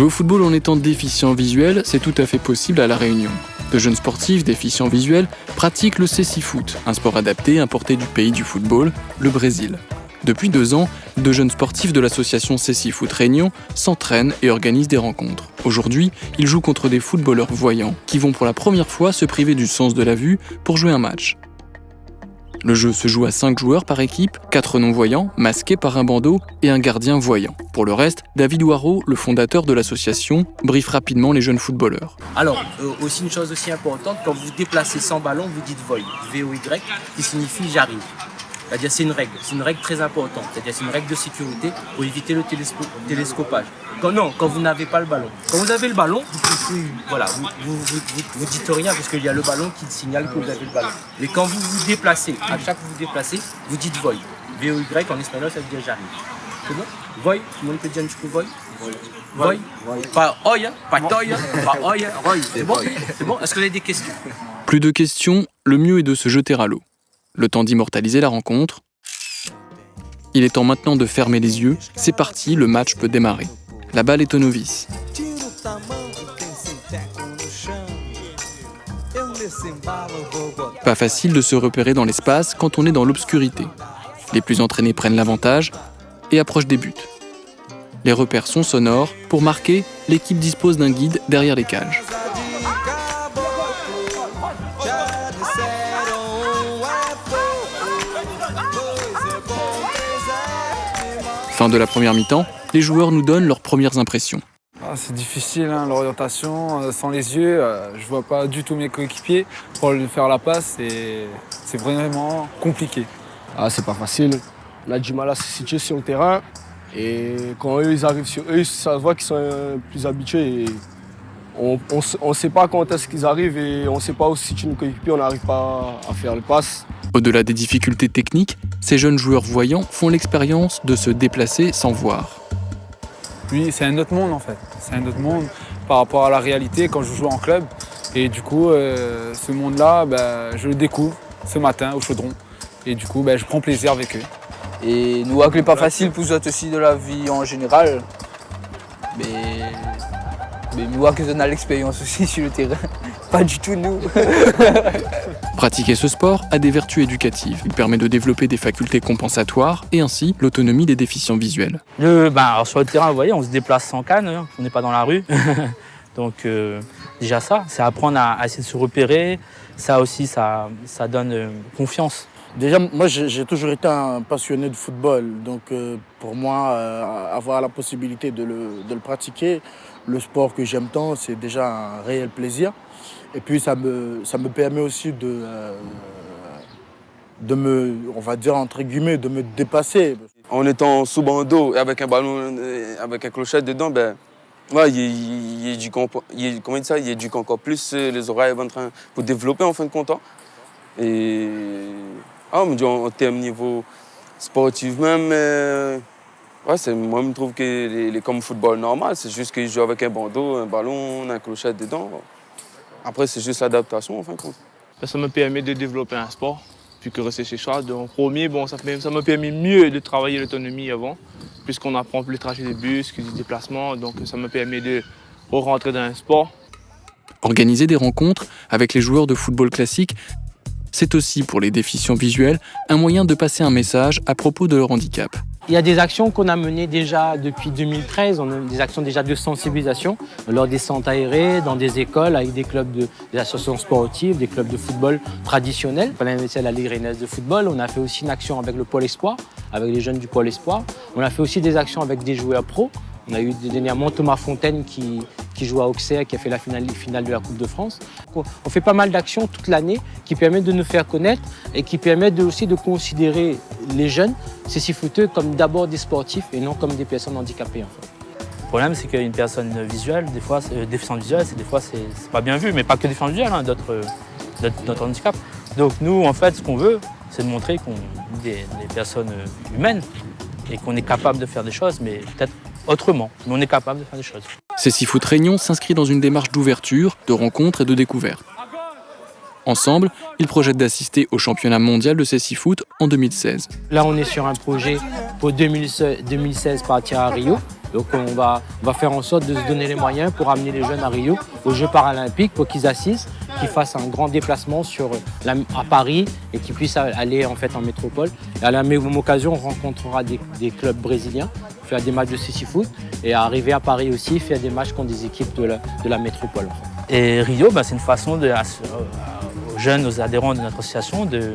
Jouer au football en étant déficient visuel, c'est tout à fait possible à La Réunion. De jeunes sportifs déficients visuels pratiquent le cécifoot, un sport adapté importé du pays du football, le Brésil. Depuis 2 ans, de jeunes sportifs de l'association Cécifoot Réunion s'entraînent et organisent des rencontres. Aujourd'hui, ils jouent contre des footballeurs voyants qui vont pour la première fois se priver du sens de la vue pour jouer un match. Le jeu se joue à 5 joueurs par équipe, 4 non-voyants, masqués par un bandeau, et un gardien voyant. Pour le reste, David Ouaro, le fondateur de l'association, briefe rapidement les jeunes footballeurs. Alors, aussi une chose aussi importante, quand vous vous déplacez sans ballon, vous dites voy, V-O-Y, qui signifie j'arrive. C'est-à-dire c'est une règle très importante, c'est-à-dire c'est une règle de sécurité pour éviter le télescopage. Quand vous n'avez pas le ballon. Quand vous avez le ballon, vous dites rien parce qu'il y a le ballon qui signale que vous avez le ballon. Mais quand vous vous déplacez, à chaque fois que vous vous déplacez, vous dites voy. V-O-Y en espagnol, ça veut dire j'arrive. C'est bon? Voy, tout le monde peut dire un petit coup voy? Voy. Pas oi, pas toy, pas oi, roy. C'est bon? C'est bon? Est-ce que vous avez des questions? Plus de questions, le mieux est de se jeter à l'eau. Le temps d'immortaliser la rencontre. Il est temps maintenant de fermer les yeux. C'est parti, le match peut démarrer. La balle est au novice. Pas facile de se repérer dans l'espace quand on est dans l'obscurité. Les plus entraînés prennent l'avantage et approchent des buts. Les repères sont sonores. Pour marquer, l'équipe dispose d'un guide derrière les cages. Fin de la première mi-temps, les joueurs nous donnent leurs premières impressions. C'est difficile, l'orientation, sans les yeux, je vois pas du tout mes coéquipiers. Pour faire la passe, c'est vraiment compliqué. C'est pas facile, on a du mal à se situer sur le terrain. Et quand ils arrivent sur eux, ça se voit qu'ils sont plus habitués. Et on sait pas quand est-ce qu'ils arrivent et on sait pas où se situe nos coéquipiers, on n'arrive pas à faire les passes. Au-delà des difficultés techniques, ces jeunes joueurs voyants font l'expérience de se déplacer sans voir. Oui, c'est un autre monde en fait. C'est un autre monde par rapport à la réalité quand je joue en club. Et du coup, ce monde-là, je le découvre ce matin au Chaudron. Et du coup, je prends plaisir avec eux. Et nous, c'est pas facile pour nous aussi de la vie en général. Mais nous, on a l'expérience aussi sur le terrain. Pas du tout nous. Pratiquer ce sport a des vertus éducatives. Il permet de développer des facultés compensatoires et ainsi l'autonomie des déficients visuels. Alors sur le terrain, vous voyez, on se déplace sans canne, on n'est pas dans la rue. Donc déjà ça, c'est apprendre à essayer de se repérer. Ça aussi, ça donne confiance. Déjà, moi, j'ai toujours été un passionné de football. Donc, pour moi, avoir la possibilité de le pratiquer, le sport que j'aime tant, c'est déjà un réel plaisir. Et puis, ça me permet aussi de me, on va dire, entre guillemets, de me dépasser. En étant sous bandeau et avec un ballon, avec un clochette dedans, il éduque encore plus les oreilles en train pour développer en fin de compte. Et en termes niveau sportif même, moi je trouve que les comme football normal, c'est juste qu'ils jouent avec un bandeau, un ballon, un clochette dedans. Après c'est juste l'adaptation en fin de compte. Ça me permet de développer un sport, puis que rester chez soi. Donc premier, ça me permet mieux de travailler l'autonomie avant, puisqu'on apprend plus les trajets de bus, que des déplacements, donc ça me permet de rentrer dans un sport. Organiser des rencontres avec les joueurs de football classique, c'est aussi pour les déficients visuels un moyen de passer un message à propos de leur handicap. Il y a des actions qu'on a menées déjà depuis 2013, on a des actions déjà de sensibilisation lors des centres aérés, dans des écoles, avec des clubs des associations sportives, des clubs de football traditionnels. On a investi à la Ligue Réunionnaise de football, on a fait aussi une action avec le Pôle Espoir, avec les jeunes du Pôle Espoir. On a fait aussi des actions avec des joueurs pros. On a eu dernièrement Thomas Fontaine qui joue à Auxerre, qui a fait la finale de la Coupe de France. On fait pas mal d'actions toute l'année qui permettent de nous faire connaître et qui permettent aussi de considérer les jeunes, ces cécifooteux, comme d'abord des sportifs et non comme des personnes handicapées. En fait. Le problème, c'est qu'une personne visuelle, des fois, déficiente visuelle, c'est pas bien vu, mais pas que déficiente visuelle, d'autres handicaps. Donc nous, en fait, ce qu'on veut, c'est de montrer qu'on est des personnes humaines et qu'on est capable de faire des choses, mais peut-être autrement, mais on est capable de faire des choses. Cécifoot Réunion s'inscrit dans une démarche d'ouverture, de rencontre et de découverte. Ensemble, ils projettent d'assister au championnat mondial de cécifoot en 2016. Là, on est sur un projet pour 2016 partir à Rio Donc on va faire en sorte de se donner les moyens pour amener les jeunes à Rio, aux Jeux paralympiques, pour qu'ils assistent, qu'ils fassent un grand déplacement à Paris et qu'ils puissent aller en fait en métropole. Et à la même occasion, on rencontrera des clubs brésiliens, faire des matchs de CC-Foot et arriver à Paris aussi, faire des matchs contre des équipes de la métropole. Et Rio, c'est une façon aux jeunes, aux adhérents de notre association de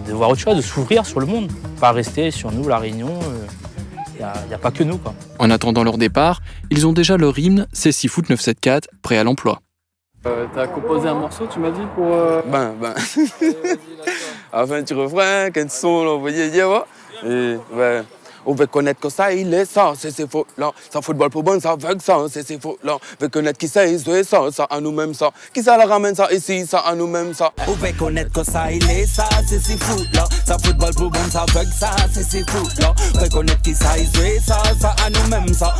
voir autre chose, de s'ouvrir sur le monde, pas rester sur nous, La Réunion. Il n'y a pas que nous, quoi. En attendant leur départ, ils ont déjà leur hymne CC-Foot 974 prêt à l'emploi. T'as composé un morceau, tu m'as dit, pour... À la fin du refrain, quand ils sont envoyés hier, et on veut connaître que ça, il est ça, c'est faux, là. Ça football pour bon, ça veut que ça, c'est faux, là. On veut connaître qui c'est, ça à nous-mêmes, ça. Qui ça la ramène, ça, ici, ça à nous-mêmes, ça. On veut connaître que ça, il est ça, c'est fou, là. Ça football pour bon, ça veut que ça, c'est fou, là. On veut connaître qui ça, ça à nous-mêmes, ça.